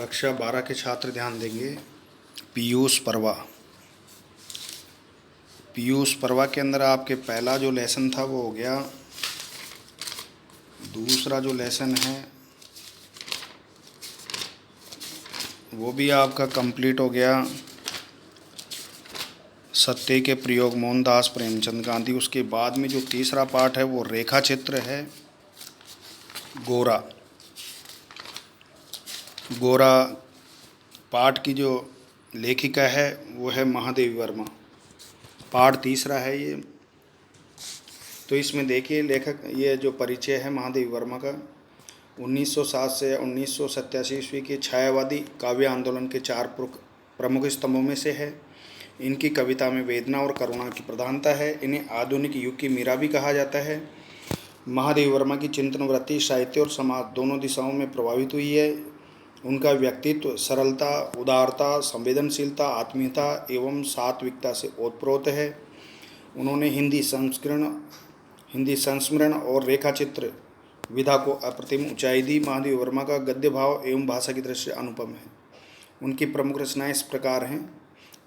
कक्षा 12 के छात्र ध्यान देंगे। पीयूष पर्वा। पीयूष पर्वा के अंदर आपके पहला जो लेसन था वो हो गया। दूसरा जो लेसन है वो भी आपका कंप्लीट हो गया। सत्य के प्रयोग मोहनदास प्रेमचंद गांधी। उसके बाद में जो तीसरा पाठ है वो रेखा चित्र है। गोरा गोरा पाठ की जो लेखिका है वो है महादेवी वर्मा। पाठ तीसरा है ये। तो इसमें देखिए लेखक ये जो परिचय है महादेवी वर्मा का 1907 से 1987 ईस्वी के छायावादी काव्य आंदोलन के 4 प्रमुख स्तंभों में से है। इनकी कविता में वेदना और करुणा की प्रधानता है। इन्हें आधुनिक युग की मीरा भी कहा जाता है। महादेवी वर्मा की चिंतन वृत्ति साहित्य और समाज दोनों दिशाओं में प्रभावित हुई है। उनका व्यक्तित्व सरलता, उदारता, संवेदनशीलता, आत्मीयता एवं सात्विकता से ओतप्रोत है। उन्होंने हिंदी संस्मरण और रेखाचित्र विधा को अप्रतिम ऊंचाई दी। महादेवी वर्मा का गद्य भाव एवं भाषा की दृष्टि अनुपम है। उनकी प्रमुख रचनाएं इस प्रकार हैं: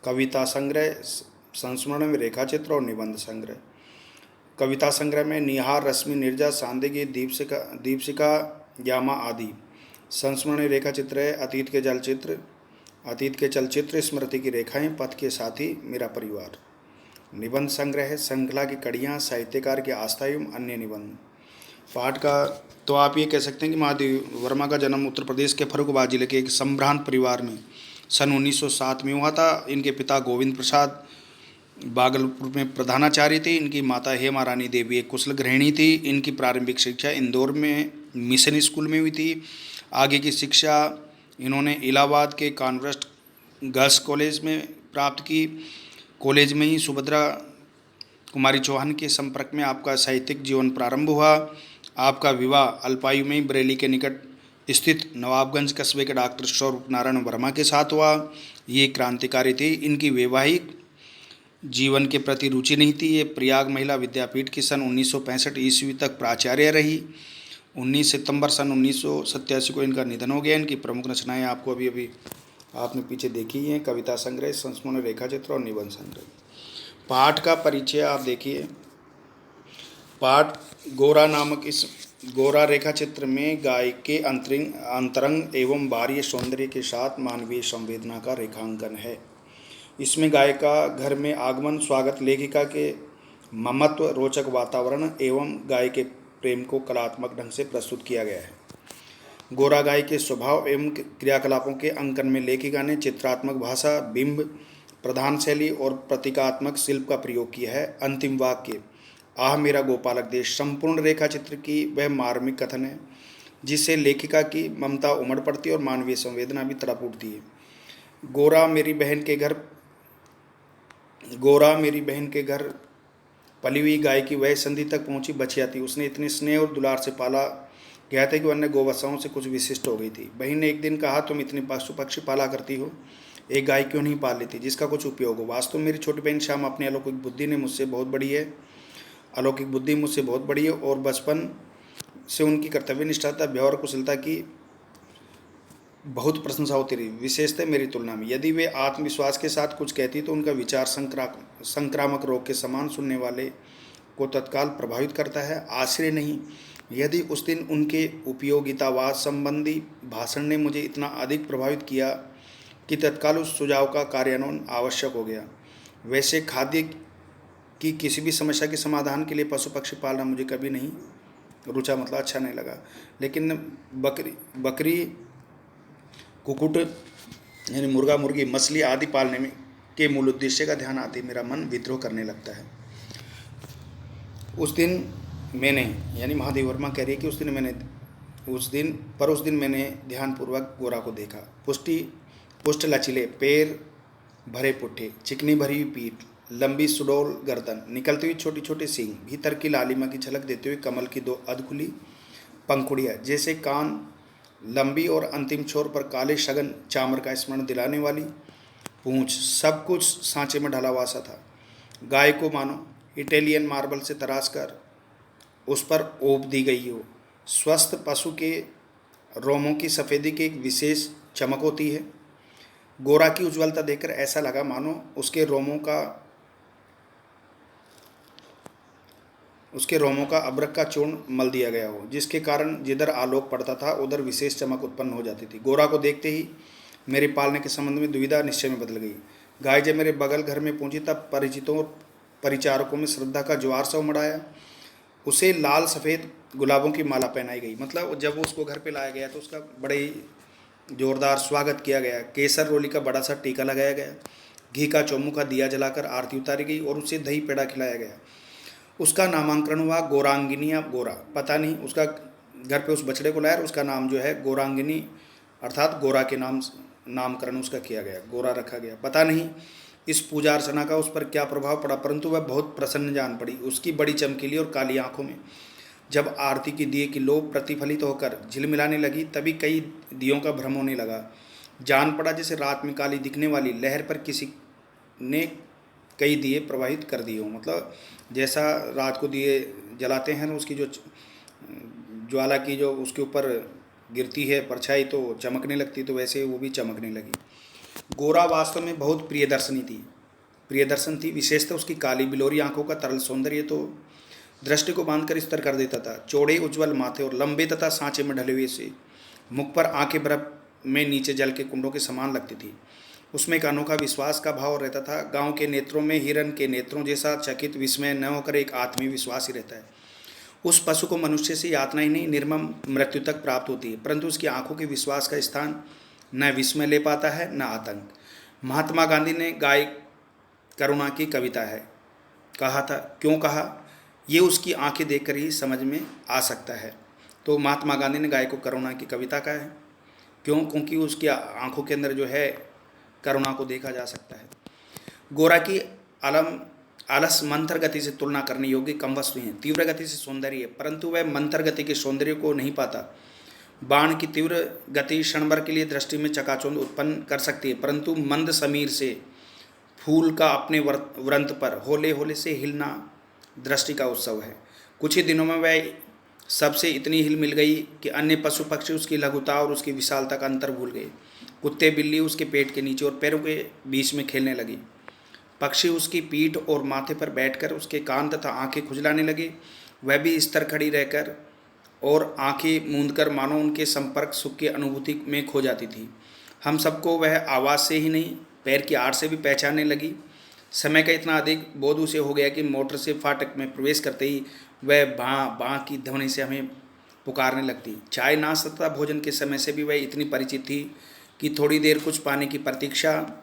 कविता संग्रह, संस्मरण में रेखाचित्र और निबंध संग्रह। कविता संग्रह में निहार, रश्मि, निर्जा, सांदेगी, दीपशिखा, यामा आदि। संस्मरण रेखाचित्र है अतीत के चलचित्र, स्मृति की रेखाएं, पथ के साथी, मेरा परिवार। निबंध संग्रह है श्रृंखला की कड़ियाँ, साहित्यकार की आस्था एवं अन्य निबंध। पाठ का तो आप ये कह सकते हैं कि महादेवी वर्मा का जन्म उत्तर प्रदेश के फर्रुखाबाद जिले के एक संभ्रांत परिवार में सन 1907 में हुआ था। इनके पिता गोविंद प्रसाद भागलपुर में प्रधानाचार्य थे। इनकी माता हेमा रानी देवी एक कुशल गृहिणी थी। इनकी प्रारंभिक शिक्षा इंदौर में मिशन स्कूल में हुई थी। आगे की शिक्षा इन्होंने इलाहाबाद के कॉन्वेंट गर्ल्स कॉलेज में प्राप्त की। कॉलेज में ही सुभद्रा कुमारी चौहान के संपर्क में आपका साहित्यिक जीवन प्रारंभ हुआ। आपका विवाह अल्पायु में ही बरेली के निकट स्थित नवाबगंज कस्बे के डॉक्टर स्वरूप नारायण वर्मा के साथ हुआ। ये क्रांतिकारी थे। इनकी वैवाहिक जीवन के प्रति रुचि नहीं थी। ये प्रयाग महिला विद्यापीठ की सन 1965 ईस्वी तक प्राचार्य रही। 19 सितंबर सन 1987 को इनका निधन हो गया। इनकी प्रमुख रचनाएं आपको अभी आपने पीछे देखी हैं: कविता संग्रह, संस्मरण, रेखाचित्र और निबंध संग्रह। पाठ का परिचय आप देखिए। पाठ गोरा नामक इस गोरा रेखा चित्र में गाय के अंतरंग एवं बाह्य सौंदर्य के साथ मानवीय संवेदना का रेखांकन है। इसमें गाय का घर में आगमन, स्वागत, लेखिका के ममत्व, रोचक वातावरण एवं गाय के प्रेम को कलात्मक ढंग से प्रस्तुत किया गया है। गोरा गाय के स्वभाव एवं क्रियाकलापों के अंकन में लेखिका ने चित्रात्मक भाषा, बिंब प्रधान शैली और प्रतीकात्मक शिल्प का प्रयोग किया है। अंतिम वाक्य आह मेरा गोपालक देश संपूर्ण रेखा चित्र की वह मार्मिक कथन है जिससे लेखिका की ममता उमड़ पड़ती है और मानवीय संवेदना भी तड़प उठती है। गोरा मेरी बहन के घर पली हुई गाय की वह संधि तक पहुंची बछिया थी। उसने इतने स्नेह और दुलार से पाला गया था कि वह अन्य गोवत्साओं से कुछ विशिष्ट हो गई थी। बहन ने एक दिन कहा, तुम इतने पशु पक्षी पाला करती हो, एक गाय क्यों नहीं पाल लेती जिसका कुछ उपयोग हो। वास्तव में मेरी छोटी बहन श्याम अपनी अलौकिक बुद्धि मुझसे बहुत बड़ी है और बचपन से उनकी कर्तव्य निष्ठता, व्यवहार, कुशलता की बहुत प्रशंसा होती रही, विशेषतः मेरी तुलना में। यदि वे आत्मविश्वास के साथ कुछ कहती तो उनका विचार संक्रामक रोग के समान सुनने वाले को तत्काल प्रभावित करता है। आश्चर्य नहीं यदि उस दिन उनके उपयोगितावाद संबंधी भाषण ने मुझे इतना अधिक प्रभावित किया कि तत्काल उस सुझाव का कार्यान्वयन आवश्यक हो गया। वैसे खाद्य की किसी भी समस्या के समाधान के लिए पशु पक्षी पालना मुझे कभी नहीं रुचा, मतलब अच्छा नहीं लगा। लेकिन बकरी, कुक्कुट यानी मुर्गा, मुर्गी, मछली आदि पालने में के मूल उद्देश्य का ध्यान आते मेरा मन विद्रोह करने लगता है। उस दिन मैंने, यानी महादेवी वर्मा कह रही है कि उस दिन मैंने ध्यानपूर्वक गोरा को देखा। पुष्ट लचीले पैर, भरे पुट्ठे, चिकनी भरी हुई पीठ, लंबी सुडौल गर्दन, निकलती हुई छोटी छोटी सींग, भीतर की लालिमा की झलक देते हुए कमल की 2 अधखुली पंखुड़ियाँ जैसे कान, लंबी और अंतिम छोर पर काले शगन चामर का स्मरण दिलाने वाली पूंछ, सब कुछ सांचे में ढला हुआ सा था। गाय को मानो इटालियन मार्बल से तराश कर उस पर ओप दी गई हो। स्वस्थ पशु के रोमों की सफ़ेदी के एक विशेष चमक होती है। गोरा की उज्ज्वलता देखकर ऐसा लगा मानो उसके रोमों का अब्रक का चूर्ण मल दिया गया हो, जिसके कारण जिधर आलोक पड़ता था उधर विशेष चमक उत्पन्न हो जाती थी। गोरा को देखते ही मेरे पालने के संबंध में दुविधा निश्चय में बदल गई। गाय जब मेरे बगल घर में पहुंची तब परिचितों और परिचारकों में श्रद्धा का ज्वार सा उमड़ आया। उसे लाल सफ़ेद गुलाबों की माला पहनाई गई। मतलब जब उसको घर पे लाया गया तो उसका बड़े ही जोरदार स्वागत किया गया। केसर रोली का बड़ा सा टीका लगाया गया, घी का चौमुखा दिया जलाकर आरती उतारी गई और उसे दही पेड़ा खिलाया गया। उसका नामांकन हुआ गोरांगिनी या गोरा, पता नहीं उसका घर पे उस बछड़े को लाया और उसका नाम जो है गोरांगिनी अर्थात गोरा के नामकरण उसका किया गया, गोरा रखा गया। पता नहीं इस पूजा अर्चना का उस पर क्या प्रभाव पड़ा, परंतु वह बहुत प्रसन्न जान पड़ी। उसकी बड़ी चमकीली और काली आंखों में जब आरती की दिए की लो प्रतिफलित होकर झिलमिलाने लगी तभी कई दियों का भ्रम होने लगा। जान पड़ा जैसे रात में काली दिखने वाली लहर पर किसी ने कई दिए प्रवाहित कर दिए हो। मतलब जैसा रात को दिए जलाते हैं ना, उसकी जो ज्वाला की जो उसके ऊपर गिरती है परछाई तो चमकने लगती, तो वैसे वो भी चमकने लगी। गोरा वास्तव में बहुत प्रियदर्शन थी। विशेषतः उसकी काली बिलोरी आंखों का तरल सौंदर्य तो दृष्टि को बांधकर स्तर कर देता था। चौड़े उज्ज्वल माथे और लंबे तथा सांचे में ढले हुए से मुख पर आंखें बर्फ में नीचे जल के कुंडों के समान लगती थी। उसमें एक अनोखा विश्वास का भाव रहता था। गांव के नेत्रों में हिरण के नेत्रों जैसा चकित विस्मय न होकर एक आत्मविश्वास ही रहता है। उस पशु को मनुष्य से यातना ही नहीं निर्मम मृत्यु तक प्राप्त होती है, परंतु उसकी आंखों के विश्वास का स्थान न विस्मय ले पाता है न आतंक। महात्मा गांधी ने गाय करुणा की कविता है कहा था। क्यों कहा, ये उसकी आंखें देखकर ही समझ में आ सकता है। तो महात्मा गांधी ने गाय को करुणा की कविता कहा है। क्यों? क्योंकि उसकी आंखों के अंदर जो है करुणा को देखा जा सकता है। गोरा की आलस मंथर गति से तुलना करने योग्य कम वस्तु हैं। तीव्र गति से सौंदर्य है, परंतु वह मंथर गति के सौंदर्य को नहीं पाता। बाण की तीव्र गति क्षण भर के लिए दृष्टि में चकाचौंध उत्पन्न कर सकती है, परंतु मंद समीर से फूल का अपने वृंत पर होले होले से हिलना दृष्टि का उत्सव है। कुछ ही दिनों में वह सबसे इतनी हिल मिल गई कि अन्य पशु पक्षी उसकी लघुता और उसकी विशालता का अंतर भूल गए। कुत्ते बिल्ली उसके पेट के नीचे और पैरों के बीच में खेलने लगी। पक्षी उसकी पीठ और माथे पर बैठकर उसके कान तथा आंखें खुजलाने लगे। वह भी स्थिर खड़ी रहकर और आंखें मूंदकर मानो उनके संपर्क सुख की अनुभूति में खो जाती थी। हम सबको वह आवाज़ से ही नहीं पैर की आड़ से भी पहचानने लगी। समय का इतना अधिक बोध उसे हो गया कि मोटर से फाटक में प्रवेश करते ही वह बाँ बाँ की ध्वनि से हमें पुकारने लगती। चाय नाश्ता तथा भोजन के समय से भी वह इतनी परिचित थी कि थोड़ी देर कुछ पाने की प्रतीक्षा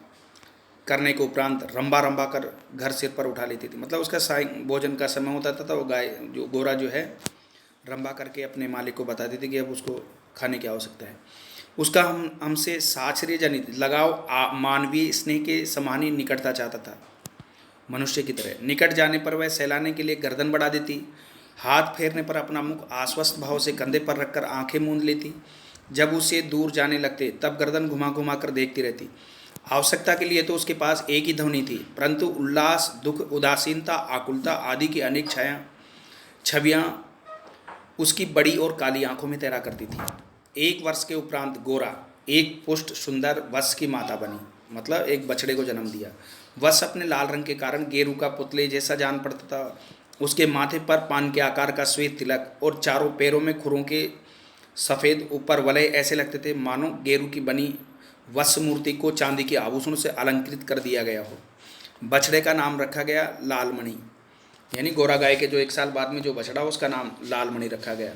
करने के उपरांत रंबा रंबा कर घर सिर पर उठा लेती थी। मतलब उसका साय भोजन का समय होता था तो वो गाय जो गोरा जो है रंबा करके अपने मालिक को बता देती कि अब उसको खाने की आवश्यकता है। उसका हमसे साचर्य जनित लगाव मानवीय स्नेह के समान ही निकटता चाहता था। मनुष्य की तरह निकट जाने पर वह सहलाने के लिए गर्दन बढ़ा देती, हाथ फेरने पर अपना मुख आश्वस्त भाव से कंधे पर रखकर आंखें मूंद लेती। जब उसे दूर जाने लगते तब गर्दन घुमा घुमा कर देखती रहती। आवश्यकता के लिए तो उसके पास एक ही ध्वनि थी, परंतु उल्लास, दुख, उदासीनता, आकुलता आदि की अनेक छवियाँ उसकी बड़ी और काली आंखों में तैरा करती थी। 1 वर्ष के उपरांत गोरा एक पुष्ट सुंदर वत्स की माता बनी, मतलब एक बछड़े को जन्म दिया। वत्स अपने लाल रंग के कारण गेरू का पुतले जैसा जान पड़ता था। उसके माथे पर पान के आकार का श्वेत तिलक और चारों पैरों में खुरों के सफ़ेद ऊपर वलय ऐसे लगते थे मानो गेरू की बनी वत्स मूर्ति को चांदी के आभूषणों से अलंकृत कर दिया गया हो। बछड़े का नाम रखा गया लालमणि, यानी गोरा गाय के जो 1 साल बाद में जो बछड़ा उसका नाम लालमणि रखा गया।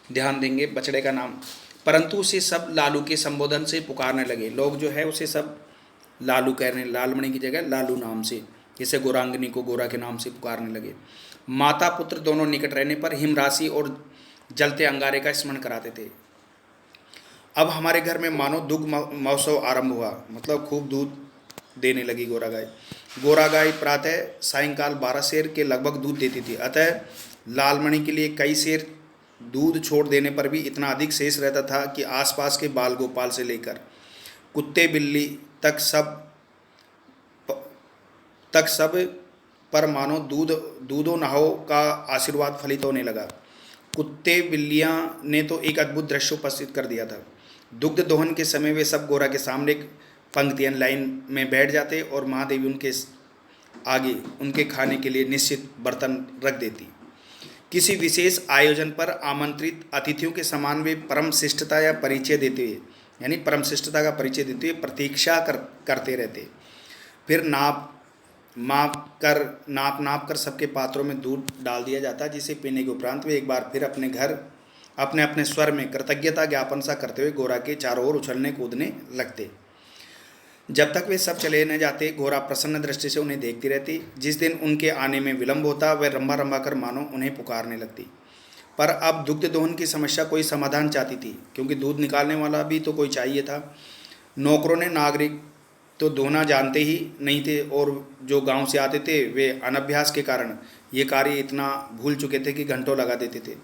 ध्यान देंगे बछड़े का नाम, परंतु उसे सब लालू के संबोधन से पुकारने लगे। लोग जो है उसे सब लालू कह रहे हैं, लालमणि की जगह लालू नाम से, जैसे गोरांगनी को गोरा के नाम से पुकारने लगे। माता पुत्र दोनों निकट रहने पर हिमराशि और जलते अंगारे का स्मरण कराते थे। अब हमारे घर में मानो दुग्ध महोत्सव आरंभ हुआ, मतलब खूब दूध देने लगी गोरा गाय। गोरा गाय प्रातः सायंकाल 12 सेर के लगभग दूध देती थी, अतः लालमणि के लिए कई सेर दूध छोड़ देने पर भी इतना अधिक शेष रहता था कि आसपास के बाल गोपाल से लेकर कुत्ते बिल्ली तक सब पर मानो दूधो नहाओ का आशीर्वाद फलित होने लगा। कुत्ते बिल्लियां ने तो एक अद्भुत दृश्य उपस्थित कर दिया था। दुग्ध दोहन के समय वे सब गोरा के सामने एक पंक्तियाँ लाइन में बैठ जाते और महादेवी उनके आगे उनके खाने के लिए निश्चित बर्तन रख देती। किसी विशेष आयोजन पर आमंत्रित अतिथियों के समान वे परम शिष्टता या परिचय देते हुए, यानी परम शिष्टता का परिचय देते हुए प्रतीक्षा करते रहते। फिर नाप नाप कर सबके पात्रों में दूध डाल दिया जाता, जिसे पीने के उपरांत वे एक बार फिर अपने घर अपने अपने स्वर में कृतज्ञता ज्ञापन सा करते हुए गोरा के चारों ओर उछलने कूदने लगते। जब तक वे सब चले न जाते, गोरा प्रसन्न दृष्टि से उन्हें देखती रहती। जिस दिन उनके आने में विलंब होता, वह रंभा रंभा कर मानो उन्हें पुकारने लगती। पर अब दुग्ध दोहन की समस्या कोई समाधान चाहती थी, क्योंकि दूध निकालने वाला भी तो कोई चाहिए था। नौकरों ने नागरिक तो दोहना जानते ही नहीं थे, और जो गांव से आते थे वे अनभ्यास के कारण ये कार्य इतना भूल चुके थे कि घंटों लगा देते थे।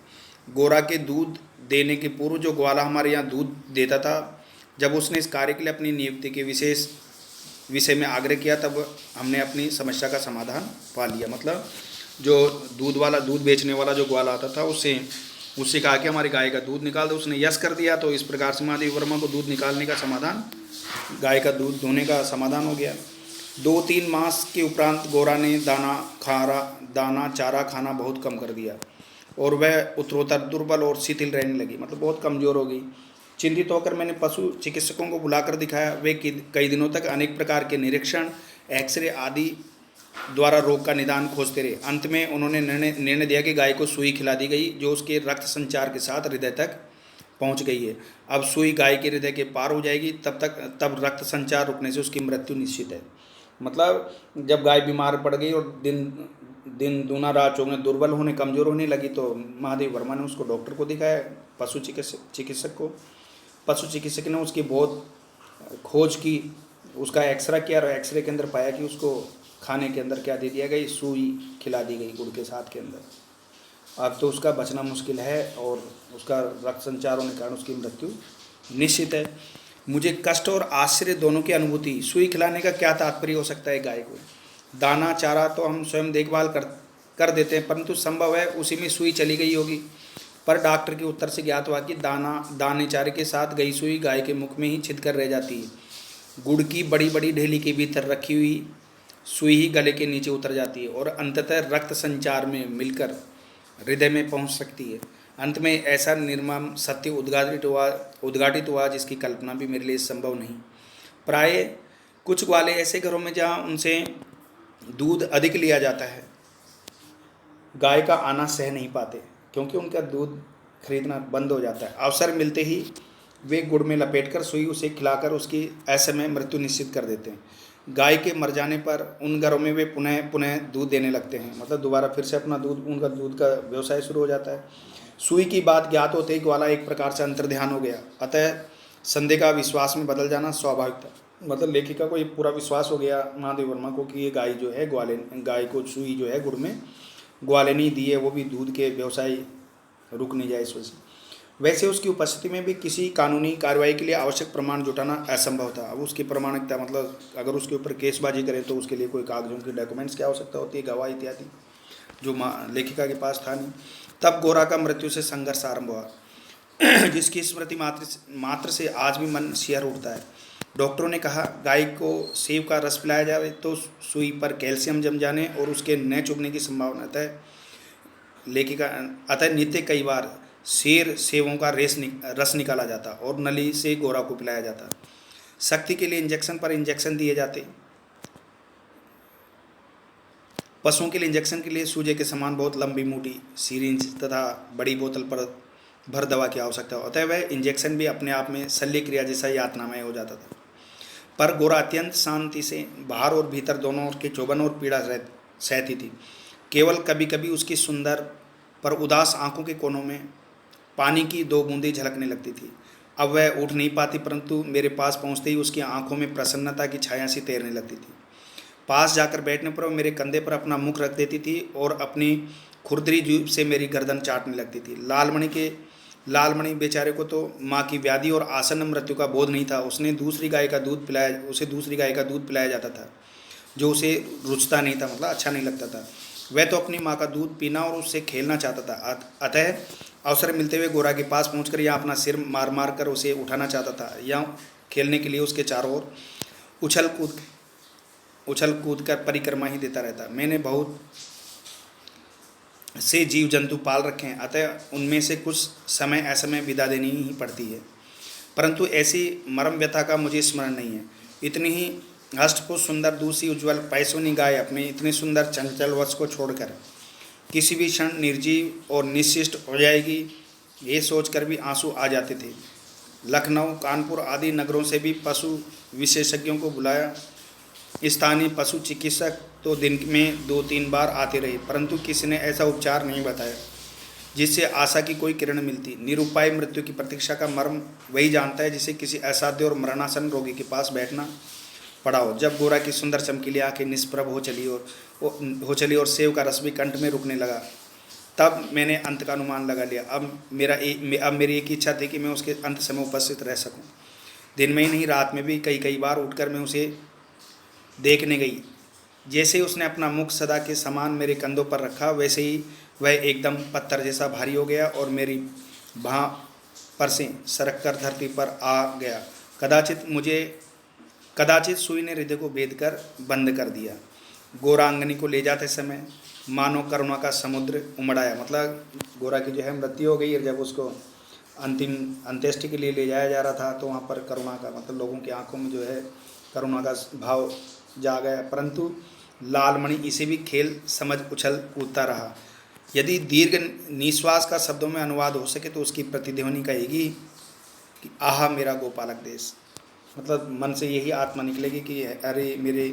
गोरा के दूध देने के पूर्व जो ग्वाला हमारे यहाँ दूध देता था, जब उसने इस कार्य के लिए अपनी नियुक्ति के विषय में आग्रह किया, तब हमने अपनी समस्या का समाधान पा लिया। मतलब जो दूध बेचने वाला जो ग्वाला आता था, उससे कहा कि हमारी गाय का दूध निकाल दो। उसने यस कर दिया, तो इस प्रकार से महादेवी वर्मा को दूध निकालने का समाधान, गाय का दूध धोने का समाधान हो गया। 2-3 मास के उपरांत गोरा ने दाना चारा खाना बहुत कम कर दिया और वह उत्तरोत्तर दुर्बल और शिथिल रहने लगी, मतलब बहुत कमज़ोर हो गई। चिंतित होकर मैंने पशु चिकित्सकों को बुलाकर दिखाया। वे कई दिनों तक अनेक प्रकार के निरीक्षण, एक्सरे आदि द्वारा रोग का निदान खोजते रहे। अंत में उन्होंने निर्णय दिया कि गाय को सुई खिला दी गई, जो उसके रक्त संचार के साथ हृदय तक पहुंच गई है। अब सुई गाय के हृदय के पार हो जाएगी, तब रक्त संचार रुकने से उसकी मृत्यु निश्चित है। मतलब जब गाय बीमार पड़ गई और दिन दूना रात चौगुना दुर्बल होने, कमज़ोर होने लगी, तो महादेवी वर्मा ने उसको डॉक्टर को दिखाया, पशु चिकित्सक को। पशु चिकित्सक ने उसकी बहुत खोज की, उसका एक्सरे किया और एक्सरे के अंदर पाया कि उसको खाने के अंदर क्या दे दिया गई, सुई खिला दी गई गुड़ के साथ के अंदर। अब तो उसका बचना मुश्किल है और उसका रक्त संचार होने के कारण उसकी मृत्यु निश्चित है। मुझे कष्ट और आश्चर्य दोनों की अनुभूति। सुई खिलाने का क्या तात्पर्य हो सकता है गाय को? दाना चारा तो हम स्वयं देखभाल कर देते हैं, परंतु संभव है उसी में सुई चली गई होगी। पर डॉक्टर के उत्तर से ज्ञात हुआ कि दाने चारे के साथ गई सुई गाय के मुख में ही छिद कर रह जाती है। गुड़ की बड़ी बड़ी ढेली के भीतर रखी हुई सुई ही गले के नीचे उतर जाती है और अंततः रक्त संचार में मिलकर हृदय में पहुंच सकती है। अंत में ऐसा निर्मम सत्य उद्घाटित हुआ जिसकी कल्पना भी मेरे लिए संभव नहीं। प्राय कुछ ग्वाले ऐसे घरों में जहाँ उनसे दूध अधिक लिया जाता है, गाय का आना सह नहीं पाते, क्योंकि उनका दूध खरीदना बंद हो जाता है। अवसर मिलते ही वे गुड़ में लपेटकर सुई उसे खिलाकर उसकी असमय मृत्यु निश्चित कर देते हैं। गाय के मर जाने पर उन घरों में वे पुनः दूध देने लगते हैं, मतलब दोबारा फिर से उनका दूध का व्यवसाय शुरू हो जाता है। सुई की बात ज्ञात होते ही ग्वाला एक प्रकार से अंतर्ध्यान हो गया, अतः संदेह का विश्वास में बदल जाना स्वाभाविक था। मतलब लेखिका को ये पूरा विश्वास हो गया महादेवी वर्मा को कि ये गाय जो है गाय को सुई जो है गुड़ में ग्वाले नहीं दी है, वो भी दूध के व्यवसाय रुक नहीं जाए इस वजह से। वैसे उसकी उपस्थिति में भी किसी कानूनी कार्रवाई के लिए आवश्यक प्रमाण जुटाना असंभव था। अब उसकी प्रमाणिकता, मतलब अगर उसके ऊपर केसबाजी करें तो उसके लिए कोई कागजों की डॉक्यूमेंट्स की आवश्यकता होती है, गवाह इत्यादि, जो लेखिका के पास था नहीं। तब गोरा का मृत्यु से संघर्ष आरंभ हुआ जिसकी स्मृति मात्र से आज भी मन शिहर उठता है। डॉक्टरों ने कहा गाय को सेब का रस पिलाया जाए तो सुई पर कैल्शियम जम जाने और उसके न चुभने की संभावना अतः नित्य कई बार सेवों का रस निकाला जाता और नली से गोरा को पिलाया जाता। शक्ति के लिए इंजेक्शन पर इंजेक्शन दिए जाते। पशुओं के लिए इंजेक्शन के लिए सूजे के समान बहुत लंबी मोटी सीरिंज तथा बड़ी बोतल पर भर दवा की आवश्यकता हो, अतः वह इंजेक्शन भी अपने आप में शल्य क्रिया जैसा यातनामय हो जाता था। पर गोरा अत्यंत शांति से बाहर और भीतर दोनों ओर के चौबन और पीड़ा सहती थी। केवल कभी कभी उसकी सुंदर पर उदास आंखों के कोनों में पानी की 2 बूंदें झलकने लगती थी। अब वह उठ नहीं पाती, परंतु मेरे पास पहुंचते ही उसकी आंखों में प्रसन्नता की छाया सी तैरने लगती थी। पास जाकर बैठने पर वो मेरे कंधे पर अपना मुख रख देती थी और अपनी खुरदरी जीभ से मेरी गर्दन चाटने लगती थी। लालमणि बेचारे को तो माँ की व्याधि और आसन्न मृत्यु का बोध नहीं था। उसे दूसरी गाय का दूध पिलाया जाता था, जो उसे रुचता नहीं था, मतलब अच्छा नहीं लगता था। वह तो अपनी माँ का दूध पीना और उससे खेलना चाहता था। अतः अवसर मिलते हुए गोरा के पास पहुंचकर या अपना सिर मार मार कर उसे उठाना चाहता था, या खेलने के लिए उसके चारों ओर उछल कूद कर परिक्रमा ही देता रहता। मैंने बहुत से जीव जंतु पाल रखे हैं, अतः उनमें से कुछ समय असमय विदा देनी ही पड़ती है, परंतु ऐसी मरम व्यथा का मुझे स्मरण नहीं है। इतनी ही हष्टपुष्ट सुंदर दूसरी उज्ज्वल पैसोनी गाय अपने इतने सुंदर चंचल वश को छोड़कर किसी भी क्षण निर्जीव और निश्चिष्ट हो जाएगी, ये सोचकर भी आंसू आ जाते थे। लखनऊ, कानपुर आदि नगरों से भी पशु विशेषज्ञों को बुलाया। स्थानीय पशु चिकित्सक तो दिन में 2-3 बार आते रहे, परंतु किसी ने ऐसा उपचार नहीं बताया जिससे आशा की कोई किरण मिलती। निरुपाय मृत्यु की प्रतीक्षा का मर्म वही जानता है जिसे किसी असाध्य और मरणासन रोगी के पास बैठना पड़ा हो। जब गोरा की सुंदर चमकीली आंखें निष्प्रभ हो चली और सेव का रस भी कंठ में रुकने लगा, तब मैंने अंत का अनुमान लगा लिया। अब मेरी एक इच्छा थी कि मैं उसके अंत समय उपस्थित रह सकूं। दिन में ही नहीं, रात में भी कई बार उठकर मैं उसे देखने गई। जैसे ही उसने अपना मुख सदा के समान मेरे कंधों पर रखा, वैसे ही वह एकदम पत्थर जैसा भारी हो गया और मेरी बाह पर से सरक कर धरती पर आ गया। कदाचित सुई ने हृदय को भेद कर बंद कर दिया। गोरांगनी को ले जाते समय मानो करुणा का समुद्र उमड़ आया। मतलब गोरा की जो है मृत्यु हो गई, और जब उसको अंतिम अंत्येष्टि के लिए ले जाया जा रहा था तो वहाँ पर करुणा का मतलब लोगों की आंखों में जो है करुणा का भाव जा गया, परंतु लालमणि इसे भी खेल समझ उछल कूदता रहा। यदि दीर्घ निश्वास का शब्दों में अनुवाद हो सके तो उसकी प्रतिध्वनि कहेगी कि आहा मेरा गोपालक देश। मतलब मन से यही आत्मा निकलेगी कि अरे मेरे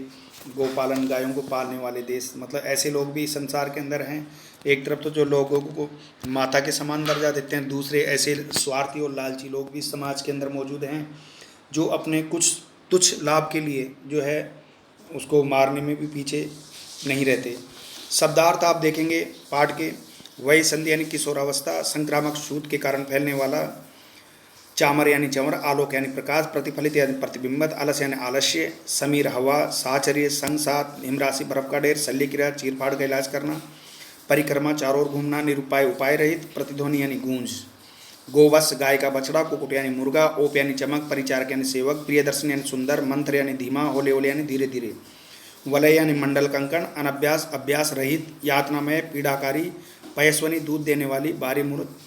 गोपालन गायों को पालने वाले देश। मतलब ऐसे लोग भी संसार के अंदर हैं। एक तरफ तो जो लोगों को माता के समान दर्जा देते हैं, दूसरे ऐसे स्वार्थी और लालची लोग भी समाज के अंदर मौजूद हैं जो अपने कुछ तुच्छ लाभ के लिए जो है उसको मारने में भी पीछे नहीं रहते। शब्दार्थ आप देखेंगे पाठ के, वही संधि यानी किशोरावस्था, संक्रामक सूत के कारण फैलने वाला, चामर यानी चंवर, आलोक यानी प्रकाश, प्रतिफलित यानी प्रतिबिंबत, आलस यानी आलस्य, समीर हवा, साचर्य संसात, हिमराशि बर्फ का ढेर, शल्यक्रिया चीरफाड़ का इलाज करना, परिक्रमा चारों ओर घूमना, निरुपाय उपाय रहित, प्रतिध्वनि यानी गूंज, गोवत्स गाय का बछड़ा, कुकुट यानी मुर्गा, ओप यानी चमक, परिचारक यानी सेवक, प्रियदर्शन यानी सुंदर, मंत्र यानी धीमा, होले होले यानी धीरे धीरे, वलय यानी मंडल कंकण, अनभ्यास अभ्यास रहित, यातनामय पीड़ाकारी, पयस्वनी दूध देने वाली, बारी मुहूर्त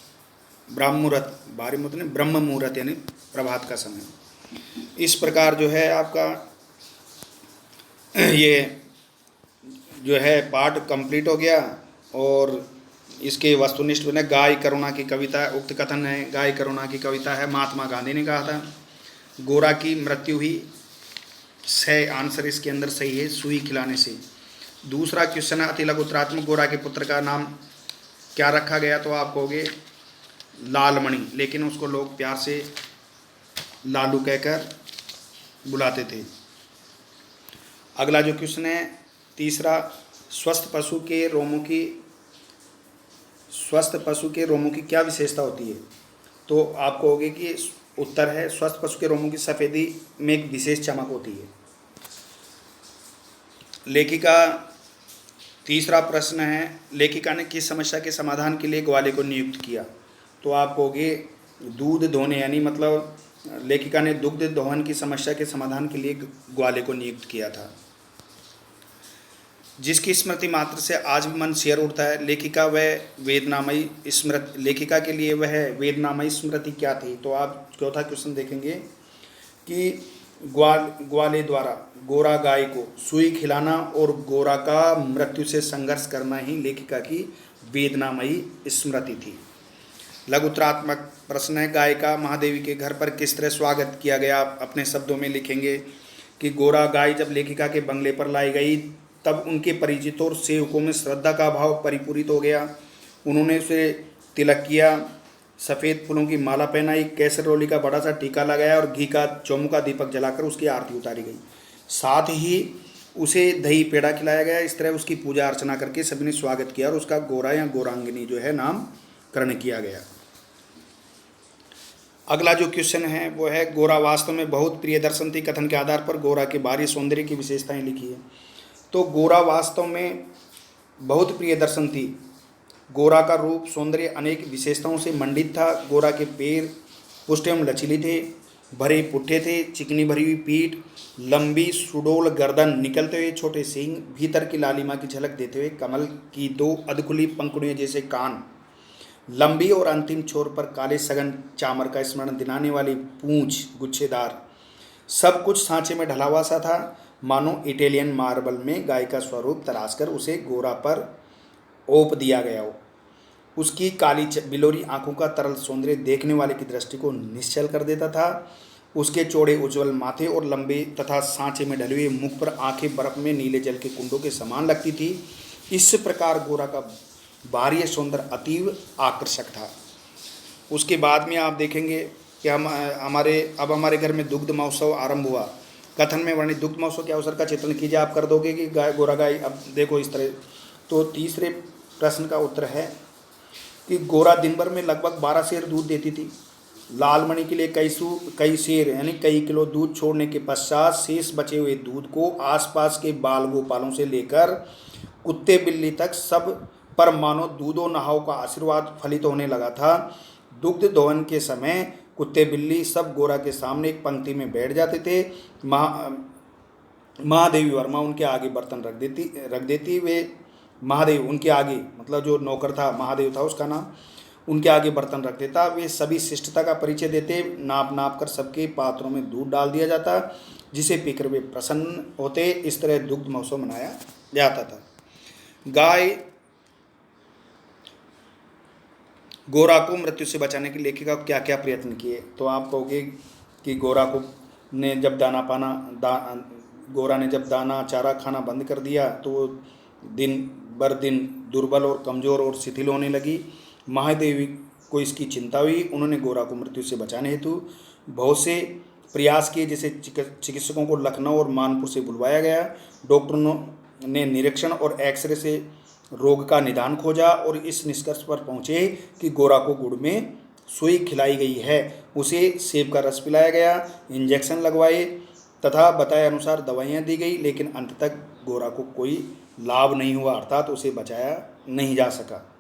ब्रह्म मुहूर्त यानी प्रभात का समय। इस प्रकार जो है आपका ये जो है पाठ कंप्लीट हो गया। और इसके वस्तुनिष्ठ बने गाय करुणा की कविता, उक्त कथन है गाय करुणा की कविता है। महात्मा गांधी ने कहा था गोरा की मृत्यु हुई, सही आंसर इसके अंदर सही है, सुई खिलाने से। दूसरा क्वेश्चन है अति लघुत्रात्मक गोरा के पुत्र का नाम क्या रखा गया, तो आप कहोगे लालमणि, लेकिन उसको लोग प्यार से लालू कहकर बुलाते थे। अगला जो क्वेश्चन है तीसरा, स्वस्थ पशु के रोमों की क्या विशेषता होती है, तो आप कहोगे कि उत्तर है स्वस्थ पशु के रोमों की सफ़ेदी में एक विशेष चमक होती है। लेखिका तीसरा प्रश्न है लेखिका ने किस समस्या के समाधान के लिए ग्वाले को नियुक्त किया, तो आप कहोगे दूध दोहने, यानी मतलब लेखिका ने दुग्ध दोहन की समस्या के समाधान के लिए ग्वाले को नियुक्त किया था। जिसकी स्मृति मात्र से आज भी मन शेर उठता है, लेखिका के लिए वह वेदनामयी स्मृति क्या थी, तो आप चौथा क्वेश्चन देखेंगे कि ग्वाले द्वारा गोरा गाय को सुई खिलाना और गोरा का मृत्यु से संघर्ष करना ही लेखिका की वेदनामयी स्मृति थी। लघुत्रात्मक प्रश्न है गाय का महादेवी के घर पर किस तरह स्वागत किया गया, आप अपने शब्दों में लिखेंगे कि गोरा गाय जब लेखिका के बंगले पर लाई गई तब उनके परिचितों और सेवकों में श्रद्धा का भाव परिपूरित हो गया। उन्होंने उसे तिलक किया, सफ़ेद फूलों की माला पहनाई, केसर रोली का बड़ा सा टीका लगाया और घी का चौमुखा दीपक जलाकर उसकी आरती उतारी गई। साथ ही उसे दही पेड़ा खिलाया गया। इस तरह उसकी पूजा अर्चना करके सभी ने स्वागत किया और उसका गोरा या गोरांगिनी जो है नामकरण किया गया। अगला जो क्वेश्चन है वो है गोरा वास्तव में बहुत प्रिय दर्शन थी, कथन के आधार पर गोरा के बाहरी सौंदर्य की विशेषताएं लिखी है। तो गोरा वास्तव में बहुत प्रिय दर्शन थी, गोरा का रूप सौंदर्य अनेक विशेषताओं से मंडित था। गोरा के पैर पुष्ट एवं लचीले थे, भरे पुट्ठे थे, चिकनी भरी हुई पीठ, लंबी सुडौल गर्दन, निकलते हुए छोटे सींग, भीतर की लालिमा की झलक देते हुए कमल की दो अधखुली पंखुड़ियों जैसे कान, लंबी और अंतिम छोर पर काले सघन चामर का स्मरण दिलाने वाली पूंछ गुच्छेदार, सब कुछ सांचे में ढला हुआ सा था, मानो इटालियन मार्बल में गाय का स्वरूप तराशकर उसे गोरा पर ओप दिया गया हो। उसकी काली बिलोरी आंखों का तरल सौंदर्य देखने वाले की दृष्टि को निश्चल कर देता था। उसके चौड़े उज्ज्वल माथे और लंबे तथा सांचे में ढले हुए मुख पर आंखें बर्फ में नीले जल के कुंडों के समान लगती थी। इस प्रकार गोरा का बाहरी सौंदर्य अतीव आकर्षक था। उसके बाद में आप देखेंगे कि हमारे घर में दुग्ध महोत्सव आरंभ हुआ। कथन में वर्णित दुग्ध महोत्सव के अवसर का चित्रण कीजिए। आप कर दोगे कि गोरा गाय, अब देखो इस तरह। तो तीसरे प्रश्न का उत्तर है कि गोरा दिन भर में लगभग 12 सेर दूध देती थी। लालमणि के लिए कई सेर यानी कई किलो दूध छोड़ने के पश्चात शेष बचे हुए दूध को आसपास के बाल गोपालों से लेकर कुत्ते बिल्ली तक सब पर मानो दूधो नहाओ का आशीर्वाद फलित होने लगा था। दुग्ध दोहन के समय कुत्ते बिल्ली सब गोरा के सामने एक पंक्ति में बैठ जाते थे। महादेवी वर्मा उनके आगे बर्तन रख देती। वे महादेव उनके आगे, मतलब जो नौकर था महादेव था उसका नाम, उनके आगे बर्तन रख देता। वे सभी शिष्टता का परिचय देते। नाप कर सबके पात्रों में दूध डाल दिया जाता, जिसे पीकर वे प्रसन्न होते। इस तरह दुग्ध महोत्सव मनाया जाता था। गाय गोरा को मृत्यु से बचाने के लेखिका क्या क्या प्रयत्न किए। तो आप कहोगे कि गोरा ने जब दाना चारा खाना बंद कर दिया तो वो दिन दुर्बल और कमज़ोर और शिथिल होने लगी। महादेवी को इसकी चिंता हुई। उन्होंने गोरा को मृत्यु से बचाने हेतु बहुत से प्रयास किए, जैसे चिकित्सकों को लखनऊ और मानपुर से बुलवाया गया। डॉक्टरों ने निरीक्षण और एक्सरे से रोग का निदान खोजा और इस निष्कर्ष पर पहुँचे कि गोरा को गुड़ में सुई खिलाई गई है। उसे सेब का रस पिलाया गया, इंजेक्शन लगवाए तथा बताए अनुसार दवाइयाँ दी गई, लेकिन अंत तक गोरा को कोई लाभ नहीं हुआ, अर्थात उसे बचाया नहीं जा सका।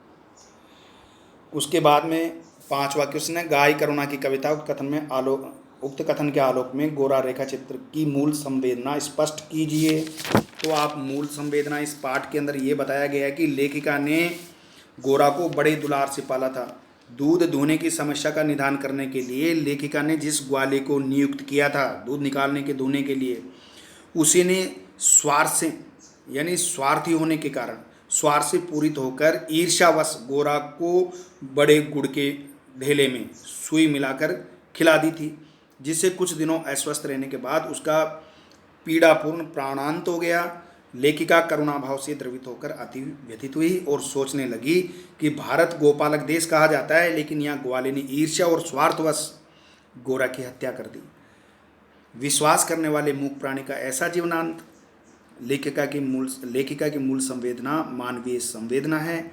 उसके बाद में 5वां क्वेश्चन है, गाय करुणा की कविता उक्त कथन के आलोक में गोरा रेखा चित्र की मूल संवेदना स्पष्ट कीजिए। तो आप मूल संवेदना, इस पाठ के अंदर ये बताया गया है कि लेखिका ने गोरा को बड़े दुलार से पाला था। दूध दूहने की समस्या का निदान करने के लिए लेखिका ने जिस ग्वाले को नियुक्त किया था दूध निकालने के दूहने के लिए, उसी ने स्वार्थी होने के कारण स्वार्थ से पूरित होकर ईर्ष्यावश गोरा को बड़े गुड़ के ढेले में सुई मिलाकर खिला दी थी, जिससे कुछ दिनों अस्वस्थ रहने के बाद उसका पीड़ापूर्ण प्राणांत हो गया। लेखिका करुणा भाव से द्रवित होकर अति व्यथित हुई और सोचने लगी कि भारत गोपालक देश कहा जाता है, लेकिन यहाँ ग्वाले ने ईर्ष्या और स्वार्थवश गोरा की हत्या कर दी। विश्वास करने वाले मूक प्राणी का ऐसा जीवनांत। लेखिका की मूल संवेदना मानवीय संवेदना है।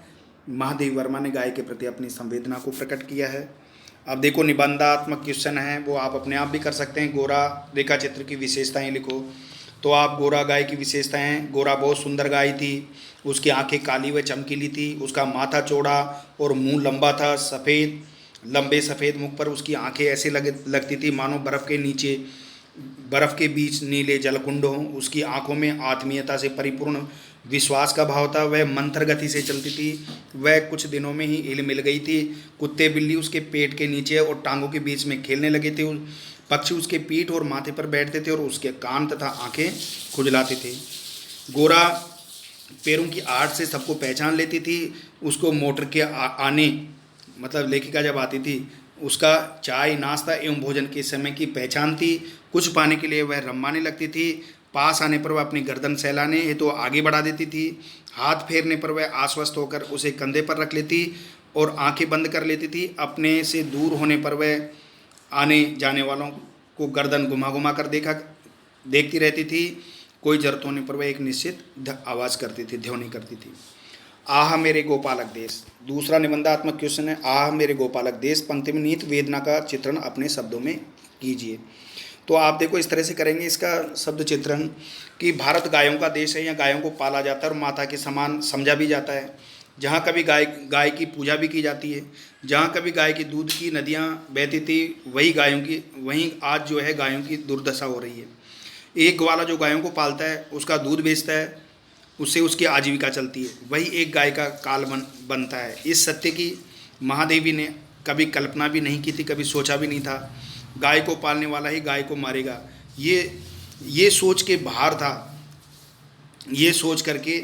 महादेव वर्मा ने गाय के प्रति अपनी संवेदना को प्रकट किया है। अब देखो निबंधात्मक क्वेश्चन है, वो आप अपने आप भी कर सकते हैं। गोरा रेखा चित्र की विशेषताएं लिखो। तो आप गोरा गाय की विशेषताएं, गोरा बहुत सुंदर गाय थी, उसकी आंखें काली व चमकीली थी, उसका माथा चौड़ा और मुंह लंबा था, लंबे सफ़ेद मुख पर उसकी आंखें ऐसे लगती थी मानो बर्फ़ के बीच नीले जलकुंड हों। उसकी आंखों में आत्मीयता से परिपूर्ण विश्वास का भाव था। वह मंथर गति से चलती थी। वह कुछ दिनों में ही हिल मिल गई थी। कुत्ते बिल्ली उसके पेट के नीचे और टांगों के बीच में खेलने लगे थे। पक्षी उसके पीठ और माथे पर बैठते थे और उसके कान तथा आंखें खुजलाते थे। गोरा पैरों की आड़ से सबको पहचान लेती थी। उसको मोटर के आने, मतलब लेखिका जब आती थी, उसका चाय नाश्ता एवं भोजन के समय की पहचान थी। कुछ पाने के लिए वह रम्माने लगती थी। पास आने पर वह अपनी गर्दन सहलाने हेतु आगे बढ़ा देती थी। हाथ फेरने पर वह आश्वस्त होकर उसे कंधे पर रख लेती और आंखें बंद कर लेती थी। अपने से दूर होने पर वह आने जाने वालों को गर्दन घुमा कर देखती रहती थी। कोई जरूरत होने पर वह एक निश्चित आवाज़ करती थी, ध्वनि करती थी। आह मेरे गोपालक देश। दूसरा निबंधात्मक क्वेश्चन है, आह मेरे गोपालक देश पंक्ति में निहित वेदना का चित्रण अपने शब्दों में कीजिए। तो आप देखो इस तरह से करेंगे इसका शब्द चित्रण कि भारत गायों का देश है, यहाँ गायों को पाला जाता है और माता के समान समझा भी जाता है। जहाँ कभी गाय की पूजा भी की जाती है, जहाँ कभी गाय की दूध की नदियाँ बहती थी, वहीं आज जो है गायों की दुर्दशा हो रही है। एक ग्वाला जो गायों को पालता है, उसका दूध बेचता है, उससे उसकी आजीविका चलती है, वही एक गाय का काल बनता है। इस सत्य की महादेवी ने कभी कल्पना भी नहीं की थी, कभी सोचा भी नहीं था। गाय को पालने वाला ही गाय को मारेगा, ये सोच के बाहर था, ये सोच करके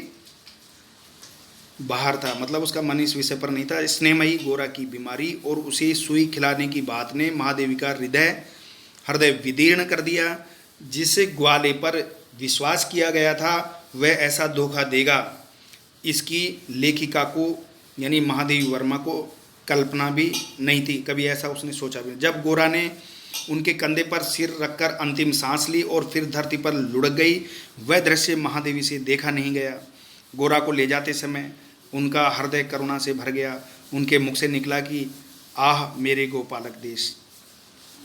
बाहर था, मतलब उसका मन इस विषय पर नहीं था। स्नेहमयी गोरा की बीमारी और उसे सुई खिलाने की बात ने महादेवी का हृदय विदीर्ण कर दिया। जिसे ग्वाले पर विश्वास किया गया था वह ऐसा धोखा देगा, इसकी लेखिका को यानी महादेवी वर्मा को कल्पना भी नहीं थी, कभी ऐसा उसने सोचा भी नहीं। जब गोरा ने उनके कंधे पर सिर रखकर अंतिम सांस ली और फिर धरती पर लुढ़क गई, वह दृश्य महादेवी से देखा नहीं गया। गोरा को ले जाते समय उनका हृदय करुणा से भर गया। उनके मुख से निकला कि आह मेरे गोपालक देश।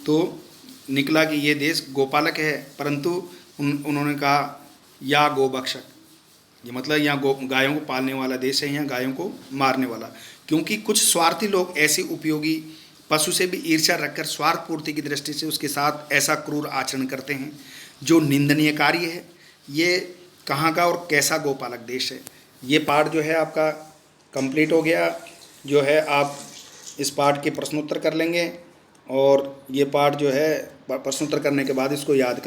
तो निकला कि ये देश गोपालक है, परंतु उन्होंने कहा या गोबक्षक, ये मतलब यहाँ गायों को पालने वाला देश है, यहाँ गायों को मारने वाला। क्योंकि कुछ स्वार्थी लोग ऐसे उपयोगी पशु से भी ईर्ष्या रखकर स्वार्थ पूर्ति की दृष्टि से उसके साथ ऐसा क्रूर आचरण करते हैं जो निंदनीय कार्य है। ये कहाँ का और कैसा गोपालक देश है। ये पाठ जो है आपका कंप्लीट हो गया। जो है आप इस पाठ के प्रश्नोत्तर कर लेंगे और ये पाठ जो है प्रश्नोत्तर करने के बाद इसको याद करें।